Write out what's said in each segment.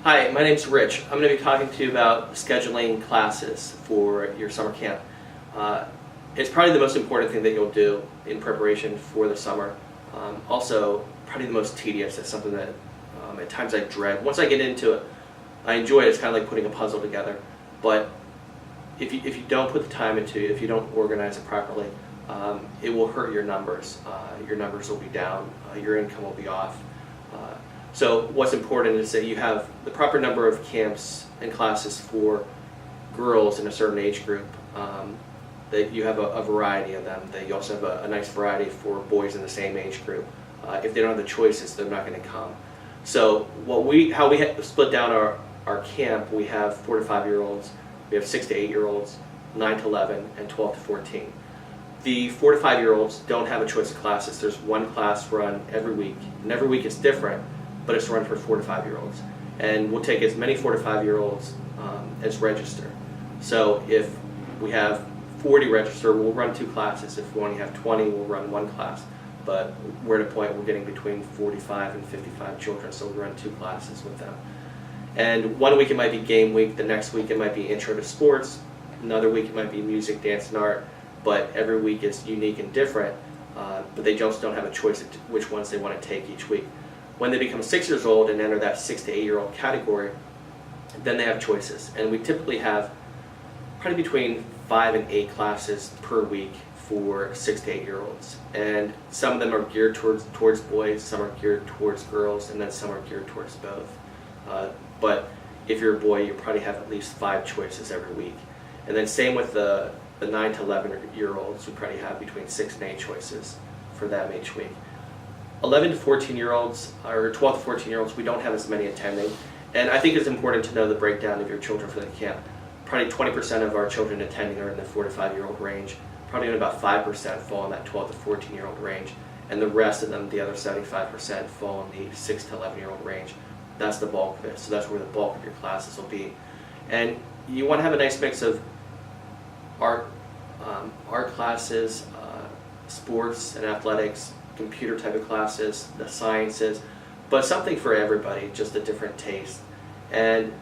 Hi, my name's Rich. I'm going to be talking to you about scheduling classes for your summer camp. It's probably the most important thing that you'll do in preparation for the summer. Also, probably the most tedious. It's something that at times I dread. Once I get into it, I enjoy it. It's kind of like putting a puzzle together. But if you don't put the time into it, if you don't organize it properly, it will hurt your numbers. Your numbers will be down. Your income will be off. So what's important is that you have the proper number of camps and classes for girls in a certain age group, that you have a variety of them, that you also have a nice variety for boys in the same age group. If they don't have the choices, they're not going to come. So how we split down our camp, we have 4 to 5-year-olds, we have 6 to 8-year-olds, 9 to 11, and 12 to 14. The 4 to 5-year-olds don't have a choice of classes. There's one class run every week, and every week is different, but it's run for 4 to 5-year-olds. And we'll take as many 4 to 5-year-olds as register. So if we have 40 register, we'll run 2 classes. If we only have 20, we'll run 1 class. But we're at a point we're getting between 45 and 55 children, so we'll run 2 classes with them. And one week it might be game week, the next week it might be intro to sports, another week it might be music, dance, and art, but every week is unique and different, but they just don't have a choice of which ones they want to take each week. When they become 6 years old and enter that 6 to 8-year-old category, then they have choices. And we typically have probably between 5 and 8 classes per week for 6 to 8-year-olds. And some of them are geared towards boys, some are geared towards girls, and then some are geared towards both. But if you're a boy, you probably have at least 5 choices every week. And then same with the 9 to 11-year-olds, we probably have between 6 and 8 choices for them each week. 11 to 14-year-olds, or 12 to 14-year-olds, we don't have as many attending. And I think it's important to know the breakdown of your children for the camp. Probably 20% of our children attending are in the 4 to 5-year-old range. Probably only about 5% fall in that 12 to 14-year-old range. And the rest of them, the other 75%, fall in the 6 to 11-year-old range. That's the bulk of it. So that's where the bulk of your classes will be. And you want to have a nice mix of art classes, sports and athletics, computer type of classes, the sciences, but something for everybody, just a different taste. And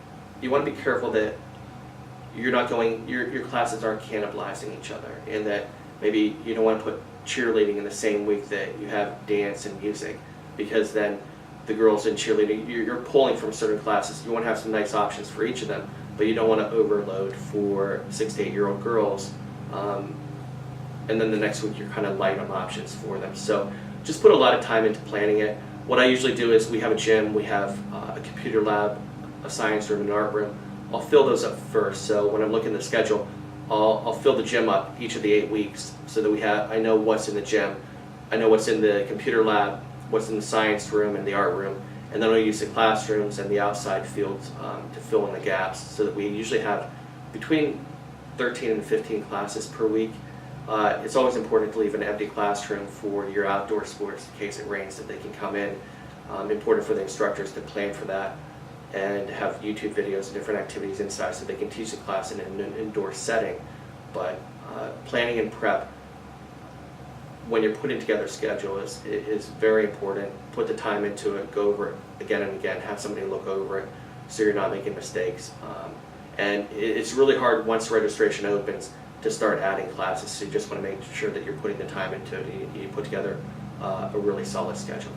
you want to be careful that you're not your classes aren't cannibalizing each other, and that maybe you don't want to put cheerleading in the same week that you have dance and music, because then the girls in cheerleading, you're pulling from certain classes. You want to have some nice options for each of them, but you don't want to overload for 6 to 8-year-old girls. And then the next week you're kind of light on options for them. So just put a lot of time into planning it. What I usually do is we have a gym, we have a computer lab, a science room, and an art room. I'll fill those up first. So when I'm looking at the schedule, I'll fill the gym up each of the 8 weeks so that I know what's in the gym, I know what's in the computer lab, what's in the science room and the art room, and then I'll use the classrooms and the outside fields to fill in the gaps, so that we usually have between 13 and 15 classes per week. It's always important to leave an empty classroom for your outdoor sports in case it rains, that they can come in. Important for the instructors to plan for that and have YouTube videos and different activities inside so they can teach the class in an indoor setting. But planning and prep when you're putting together a schedule is very important. Put the time into it, go over it again and again, have somebody look over it so you're not making mistakes. And it's really hard once registration opens to start adding classes, so you just want to make sure that you're putting the time into it and you put together a really solid schedule.